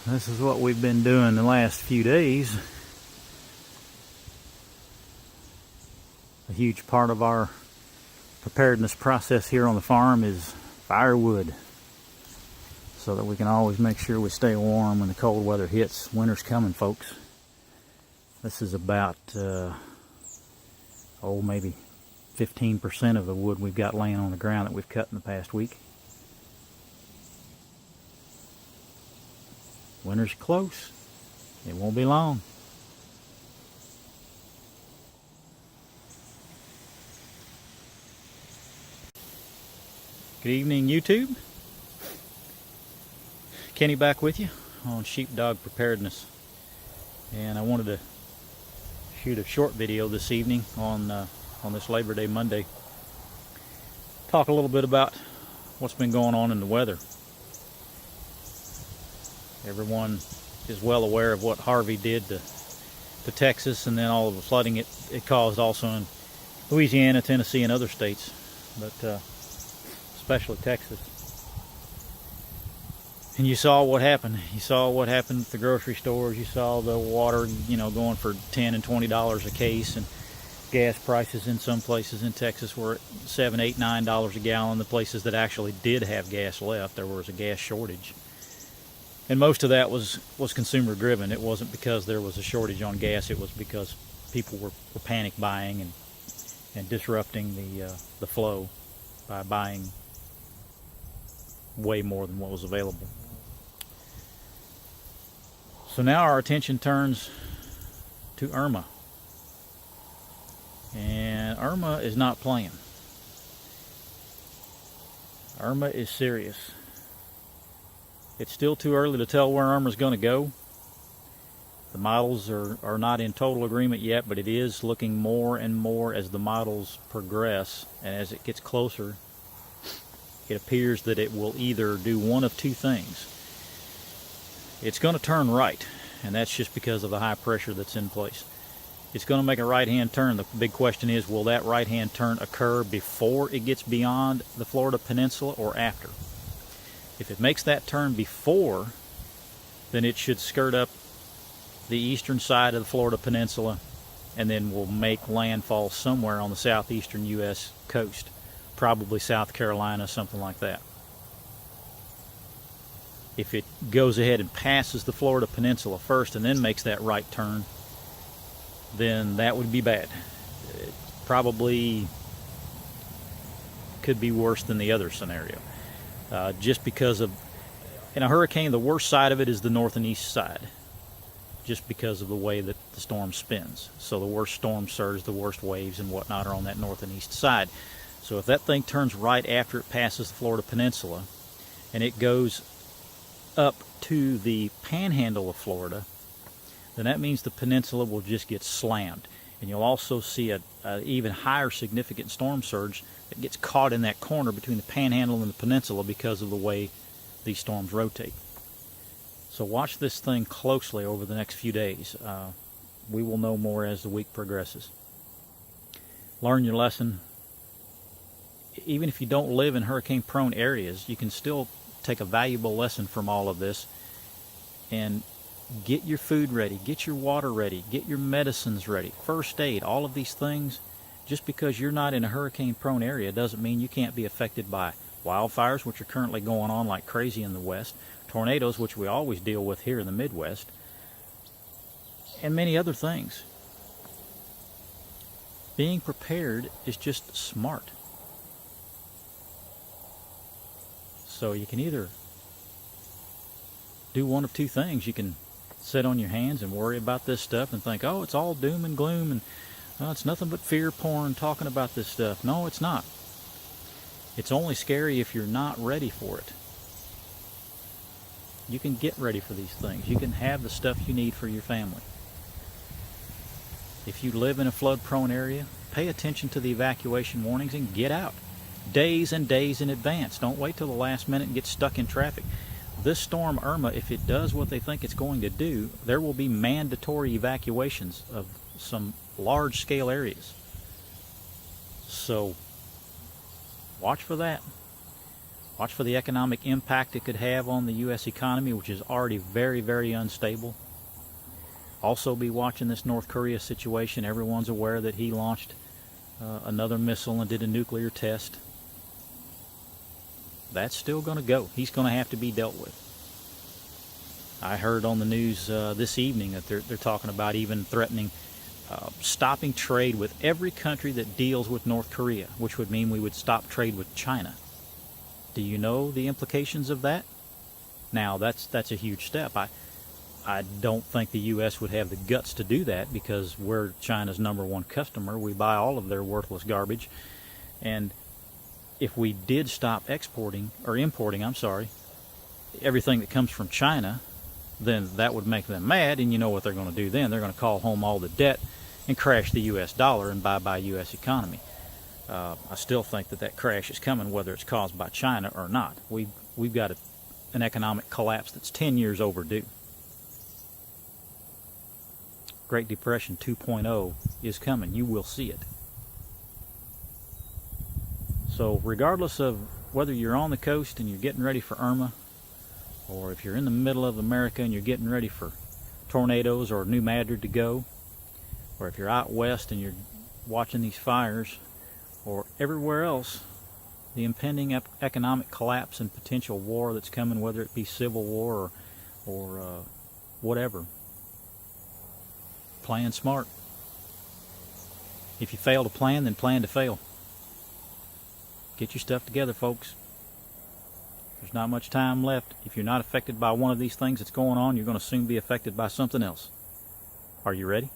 This is what we've been doing the last few days. A huge part of our preparedness process here on the farm is firewood, so that we can always make sure we stay warm when the cold weather hits. Winter's coming, folks. This is about maybe 15% of the wood we've got laying on the ground that we've cut in the past week. Winter's close. It won't be long. Good evening, YouTube. Kenny back with you on Sheepdog Preparedness. And I wanted to shoot a short video this evening on this Labor Day Monday. Talk a little bit about what's been going on in the weather. Everyone is well aware of what Harvey did to Texas, and then all of the flooding it caused also in Louisiana, Tennessee, and other states, but especially Texas. And you saw what happened. You saw what happened at the grocery stores. You saw the water, going for $10 and $20 a case, and gas prices in some places in Texas were at $7, $8, $9 a gallon. The places that actually did have gas left, there was a gas shortage. And most of that was consumer driven. It wasn't because there was a shortage on gas. It was because people were panic buying and disrupting the flow by buying way more than what was available. So now our attention turns to Irma. And Irma is not playing. Irma is serious. It's still too early to tell where Irma's going to go. The models are not in total agreement yet, but it is looking more and more as the models progress, and as it gets closer, it appears that it will either do one of two things. It's going to turn right, and that's just because of the high pressure that's in place. It's going to make a right-hand turn. The big question is, will that right-hand turn occur before it gets beyond the Florida Peninsula or after? If it makes that turn before, then it should skirt up the eastern side of the Florida Peninsula and then will make landfall somewhere on the southeastern U.S. coast, probably South Carolina, something like that. If it goes ahead and passes the Florida Peninsula first and then makes that right turn, then that would be bad. It probably could be worse than the other scenario. Just because in a hurricane, the worst side of it is the north and east side, just because of the way that the storm spins. So the worst storm surge, the worst waves and whatnot are on that north and east side. So if that thing turns right after it passes the Florida Peninsula and it goes up to the panhandle of Florida, then that means the peninsula will just get slammed. And you'll also see an even higher significant storm surge that gets caught in that corner between the panhandle and the peninsula because of the way these storms rotate. So watch this thing closely over the next few days. We will know more as the week progresses. Learn your lesson. Even if you don't live in hurricane-prone areas, you can still take a valuable lesson from all of this and get your food ready, get your water ready, get your medicines ready, first aid, all of these things. Just because you're not in a hurricane-prone area doesn't mean you can't be affected by wildfires, which are currently going on like crazy in the West, tornadoes, which we always deal with here in the Midwest, and many other things. Being prepared is just smart. So you can either do one of two things. You can sit on your hands and worry about this stuff and think, oh, it's all doom and gloom and it's nothing but fear porn talking about this stuff. No, it's not. It's only scary if you're not ready for it. You can get ready for these things. You can have the stuff you need for your family. If you live in a flood-prone area, pay attention to the evacuation warnings and get out. Days and days in advance. Don't wait till the last minute and get stuck in traffic. This storm Irma, if it does what they think it's going to do, there will be mandatory evacuations of some large-scale areas. So watch for that. Watch for the economic impact it could have on the U.S. economy, which is already very, very unstable. Also be watching this North Korea situation. Everyone's aware that he launched another missile and did a nuclear test. That's still going to go. He's going to have to be dealt with. I heard on the news this evening that they're talking about even threatening stopping trade with every country that deals with North Korea, which would mean we would stop trade with China. Do you know the implications of that? Now, that's a huge step. I don't think the U.S. would have the guts to do that because we're China's #1 customer. We buy all of their worthless garbage. And if we did stop importing, everything that comes from China, then that would make them mad, and you know what they're going to do then. They're going to call home all the debt and crash the U.S. dollar and bye-bye U.S. economy. I still think that crash is coming, whether it's caused by China or not. We've got an economic collapse that's 10 years overdue. Great Depression 2.0 is coming. You will see it. So regardless of whether you're on the coast and you're getting ready for Irma, or if you're in the middle of America and you're getting ready for tornadoes or New Madrid to go, or if you're out west and you're watching these fires, or everywhere else, the impending economic collapse and potential war that's coming, whether it be civil war or whatever, plan smart. If you fail to plan, then plan to fail. Get your stuff together, folks. There's not much time left. If you're not affected by one of these things that's going on, you're going to soon be affected by something else. Are you ready?